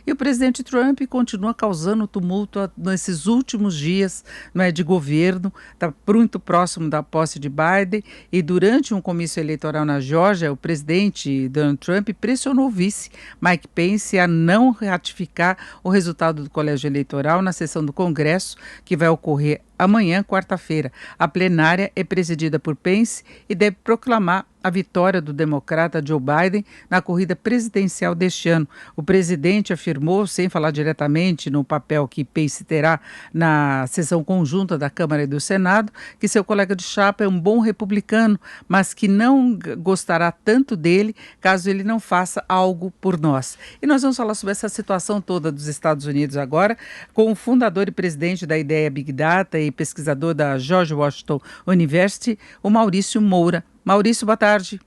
E o presidente Trump continua causando tumulto nesses últimos dias, não é, de governo, está muito próximo da posse de Biden, e durante um comício eleitoral na Geórgia, o presidente Donald Trump pressionou o vice Mike Pence a não ratificar o resultado do colégio eleitoral na sessão do Congresso, que vai ocorrer amanhã, quarta-feira. A plenária é presidida por Pence e deve proclamar a vitória do democrata Joe Biden na corrida presidencial deste ano. O presidente afirmou, sem falar diretamente no papel que Pence terá na sessão conjunta da Câmara e do Senado, que seu colega de chapa é um bom republicano, mas que não gostará tanto dele caso ele não faça algo por nós. E nós vamos falar sobre essa situação toda dos Estados Unidos agora, com o fundador e presidente da Ideia Big Data e pesquisador da George Washington University, o Maurício Moura. Maurício, boa tarde.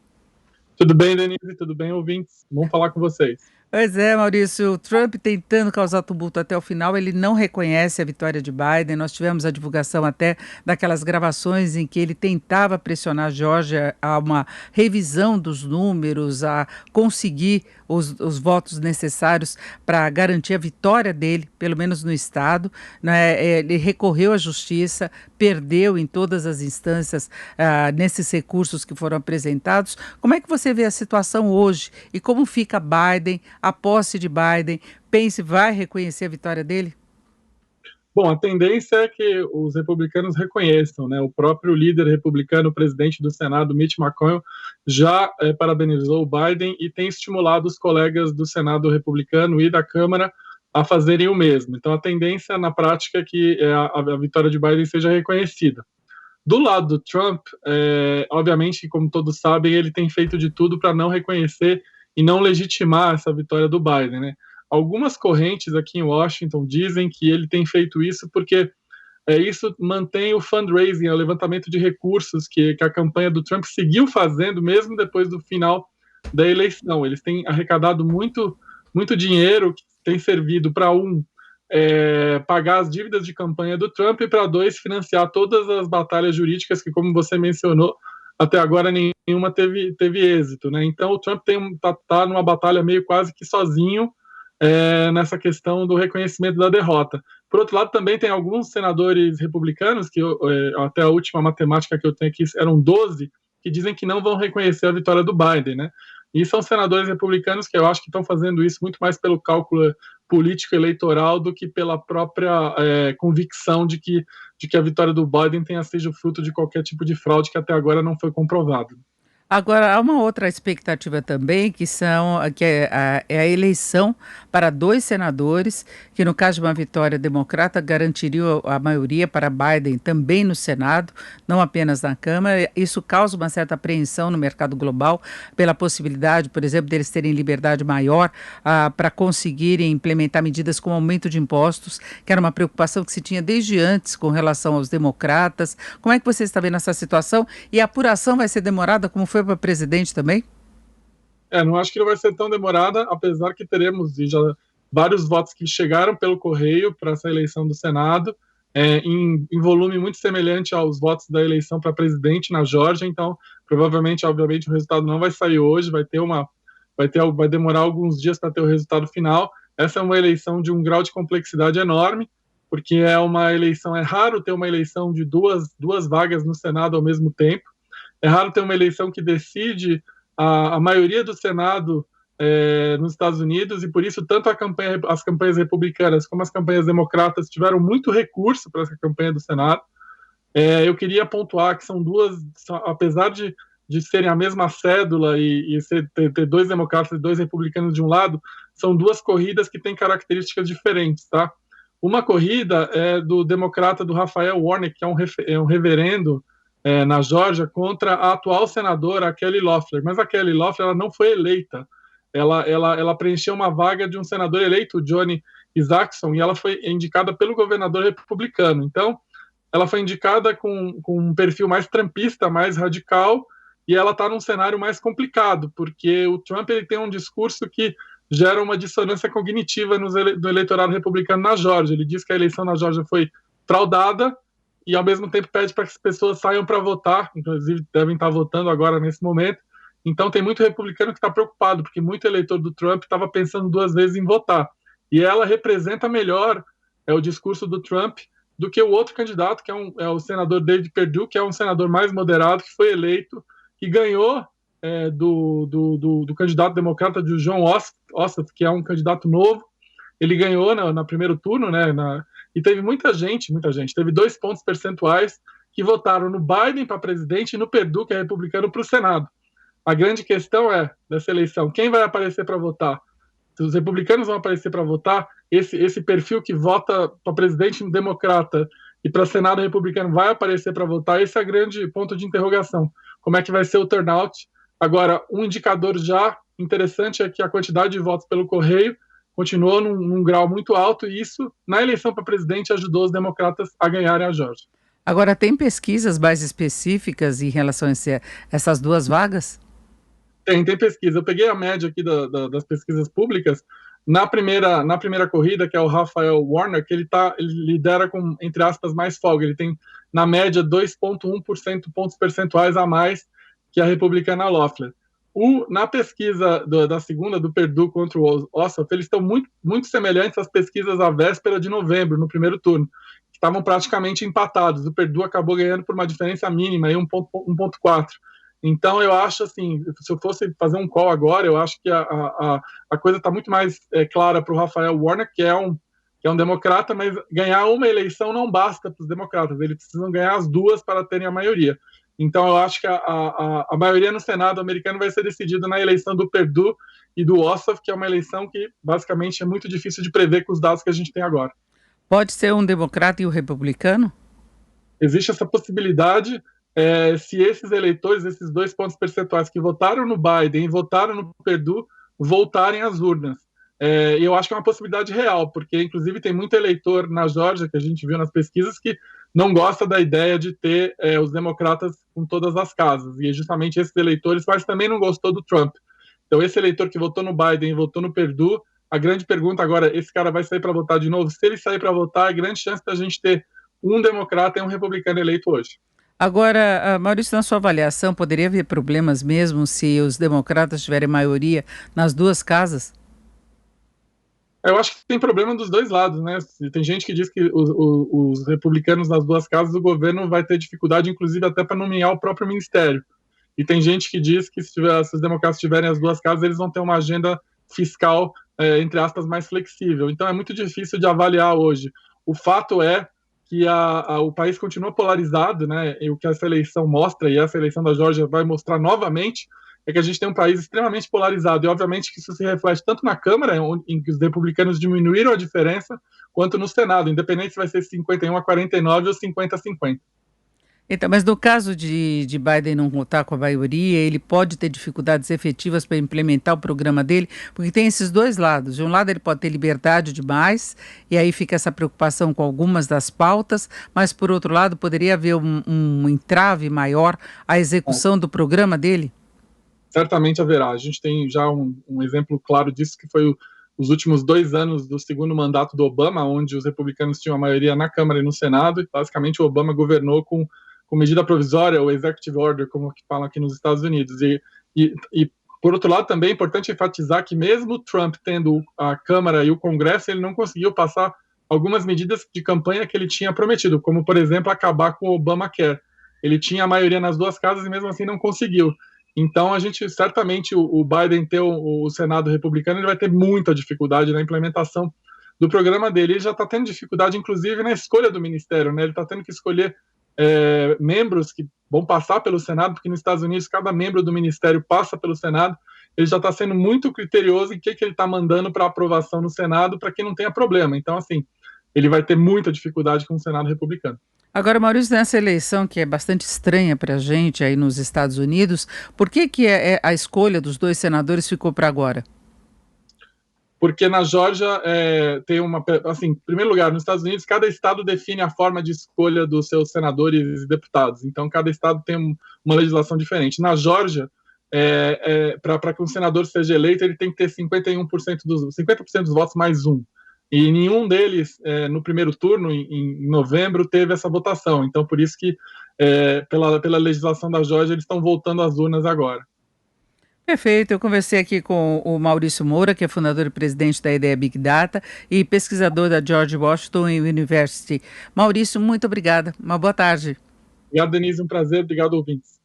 Tudo bem, Denise? Tudo bem, ouvintes? Vamos falar com vocês. Pois é, Maurício, o Trump tentando causar tumulto até o final, ele não reconhece a vitória de Biden. Nós tivemos a divulgação até daquelas gravações em que ele tentava pressionar a Geórgia a uma revisão dos números, a conseguir os votos necessários para garantir a vitória dele, pelo menos no estado, né? Ele recorreu à justiça, perdeu em todas as instâncias nesses recursos que foram apresentados. Como é que você vê a situação hoje e como fica Biden, a posse de Biden? Pence vai reconhecer a vitória dele? Bom, a tendência é que os republicanos reconheçam, né? O próprio líder republicano, o presidente do Senado, Mitch McConnell, já parabenizou o Biden e tem estimulado os colegas do Senado republicano e da Câmara a fazerem o mesmo. Então, a tendência na prática é que a vitória de Biden seja reconhecida. Do lado do Trump, obviamente, como todos sabem, ele tem feito de tudo para não reconhecer e não legitimar essa vitória do Biden, né? Algumas correntes aqui em Washington dizem que ele tem feito isso porque isso mantém o fundraising, o levantamento de recursos que a campanha do Trump seguiu fazendo mesmo depois do final da eleição. Eles têm arrecadado muito, muito dinheiro que tem servido para pagar as dívidas de campanha do Trump e para dois, financiar todas as batalhas jurídicas que, como você mencionou, até agora nenhuma teve êxito, né? Então o Trump tá numa batalha meio quase que sozinho nessa questão do reconhecimento da derrota. Por outro lado, também tem alguns senadores republicanos, que até a última matemática que eu tenho aqui eram 12, que dizem que não vão reconhecer a vitória do Biden, né? E são senadores republicanos que eu acho que estão fazendo isso muito mais pelo cálculo político eleitoral do que pela própria convicção de que a vitória do Biden tenha sido fruto de qualquer tipo de fraude que até agora não foi comprovado. Agora, há uma outra expectativa também, que é a eleição para dois senadores, que no caso de uma vitória democrata garantiria a maioria para Biden também no Senado, não apenas na Câmara. Isso causa uma certa apreensão no mercado global pela possibilidade, por exemplo, deles terem liberdade maior para conseguirem implementar medidas como aumento de impostos, que era uma preocupação que se tinha desde antes com relação aos democratas. Como é que você está vendo essa situação? E a apuração vai ser demorada, como foi para presidente também? Não acho que não vai ser tão demorada, apesar que teremos já vários votos que chegaram pelo correio para essa eleição do Senado, em volume muito semelhante aos votos da eleição para presidente na Geórgia. Então, provavelmente, obviamente, o resultado não vai sair hoje, vai demorar alguns dias para ter o resultado final. Essa é uma eleição de um grau de complexidade enorme, porque é raro ter uma eleição de duas vagas no Senado ao mesmo tempo. É raro ter uma eleição que decide a maioria do Senado nos Estados Unidos, e por isso tanto as campanhas republicanas como as campanhas democratas tiveram muito recurso para essa campanha do Senado. Eu queria pontuar que são apesar de serem a mesma cédula e ter dois democratas e dois republicanos de um lado, são duas corridas que têm características diferentes, tá? Uma corrida é do democrata do Raphael Warnock, que é um reverendo na Geórgia, contra a atual senadora, a Kelly Loeffler. Mas a Kelly Loeffler ela não foi eleita. Ela preencheu uma vaga de um senador eleito, o Johnny Isakson, e ela foi indicada pelo governador republicano. Então, ela foi indicada com um perfil mais trumpista, mais radical, e ela está num cenário mais complicado, porque o Trump ele tem um discurso que gera uma dissonância cognitiva do eleitorado republicano na Geórgia. Ele diz que a eleição na Geórgia foi fraudada, e ao mesmo tempo pede para que as pessoas saiam para votar, inclusive devem estar votando agora nesse momento. Então tem muito republicano que está preocupado, porque muito eleitor do Trump estava pensando duas vezes em votar. e ela representa melhor o discurso do Trump do que o outro candidato, que é o senador David Perdue, que é um senador mais moderado, que foi eleito, que ganhou do candidato democrata de John Ossoff, que é um candidato novo. Ele ganhou no primeiro turno, né? E teve muita gente, teve 2 pontos percentuais que votaram no Biden para presidente e no Perdue, que é republicano, para o Senado. A grande questão dessa eleição, quem vai aparecer para votar? Se os republicanos vão aparecer para votar, esse perfil que vota para presidente democrata e para Senado republicano vai aparecer para votar, esse é o grande ponto de interrogação. Como é que vai ser o turnout? Agora, um indicador já interessante é que a quantidade de votos pelo correio continuou num grau muito alto, e isso, na eleição para presidente, ajudou os democratas a ganharem a Geórgia. Agora, tem pesquisas mais específicas em relação a essas duas vagas? Tem pesquisa. Eu peguei a média aqui das pesquisas públicas. Na primeira corrida, que é o Raphael Warnock, ele lidera com, entre aspas, mais folga. Ele tem, na média, 2,1% pontos percentuais a mais que a republicana Loeffler. Na pesquisa da segunda, do Perdue contra o Ossoff, eles estão muito, muito semelhantes às pesquisas à véspera de novembro, no primeiro turno, que estavam praticamente empatados. O Perdue acabou ganhando por uma diferença mínima, 1,4. Então, eu acho assim, se eu fosse fazer um call agora, eu acho que a coisa está muito mais clara para o Raphael Warnock, que é um democrata, mas ganhar uma eleição não basta para os democratas, eles precisam ganhar as duas para terem a maioria. Então, eu acho que a maioria no Senado americano vai ser decidida na eleição do Perdue e do Ossoff, que é uma eleição que, basicamente, é muito difícil de prever com os dados que a gente tem agora. Pode ser um democrata e um republicano? Existe essa possibilidade. Se esses eleitores, esses 2 pontos percentuais que votaram no Biden e votaram no Perdue, voltarem às urnas. Eu acho que é uma possibilidade real, porque, inclusive, tem muito eleitor na Geórgia, que a gente viu nas pesquisas, que não gosta da ideia de ter os democratas com todas as casas, e justamente esses eleitores, mas também não gostou do Trump. Então, esse eleitor que votou no Biden e votou no Perdue, a grande pergunta agora, esse cara vai sair para votar de novo? Se ele sair para votar, é grande chance da gente ter um democrata e um republicano eleito hoje. Agora, Maurício, na sua avaliação, poderia haver problemas mesmo se os democratas tiverem maioria nas duas casas? Eu acho que tem problema dos dois lados, né? Tem gente que diz que os republicanos nas duas casas, o governo vai ter dificuldade, inclusive até para nomear o próprio ministério. E tem gente que diz que se os democratas tiverem as duas casas, eles vão ter uma agenda fiscal, entre aspas, mais flexível. Então é muito difícil de avaliar hoje. O fato é que o país continua polarizado, né? E o que essa eleição mostra, e essa eleição da Geórgia vai mostrar novamente, é que a gente tem um país extremamente polarizado, e obviamente que isso se reflete tanto na Câmara, em que os republicanos diminuíram a diferença, quanto no Senado, independente se vai ser 51-49 ou 50-50. Então, mas no caso de Biden não contar com a maioria, ele pode ter dificuldades efetivas para implementar o programa dele, porque tem esses dois lados. De um lado, ele pode ter liberdade demais, e aí fica essa preocupação com algumas das pautas, mas, por outro lado, poderia haver um entrave maior à execução do programa dele? Certamente haverá. A gente tem já um exemplo claro disso, que foi os últimos 2 anos do segundo mandato do Obama, onde os republicanos tinham a maioria na Câmara e no Senado, e basicamente o Obama governou com medida provisória, ou executive order, como que falam aqui nos Estados Unidos. E por outro lado, também é importante enfatizar que mesmo Trump tendo a Câmara e o Congresso, ele não conseguiu passar algumas medidas de campanha que ele tinha prometido, como, por exemplo, acabar com o Obamacare. Ele tinha a maioria nas duas casas e mesmo assim não conseguiu. Então, a gente, certamente, o Biden ter o Senado republicano, ele vai ter muita dificuldade na implementação do programa dele. Ele já está tendo dificuldade, inclusive, na escolha do ministério, né? Ele está tendo que escolher membros que vão passar pelo Senado, porque nos Estados Unidos cada membro do ministério passa pelo Senado. Ele já está sendo muito criterioso em que ele está mandando para aprovação no Senado, para que não tenha problema. Então, assim, ele vai ter muita dificuldade com o Senado republicano. Agora, Maurício, nessa eleição que é bastante estranha para a gente aí nos Estados Unidos, por que a escolha dos dois senadores ficou para agora? Porque na Geórgia tem assim, em primeiro lugar, nos Estados Unidos, cada estado define a forma de escolha dos seus senadores e deputados. Então, cada estado tem uma legislação diferente. Na Geórgia, para que um senador seja eleito, ele tem que ter 50% dos votos mais um. E nenhum deles, no primeiro turno, em novembro, teve essa votação. Então, por isso que, pela legislação da Geórgia, eles estão voltando às urnas agora. Perfeito, eu conversei aqui com o Maurício Moura, que é fundador e presidente da Ideia Big Data e pesquisador da George Washington University. Maurício, muito obrigada. Uma boa tarde. Obrigado, Denise, um prazer. Obrigado, ouvintes.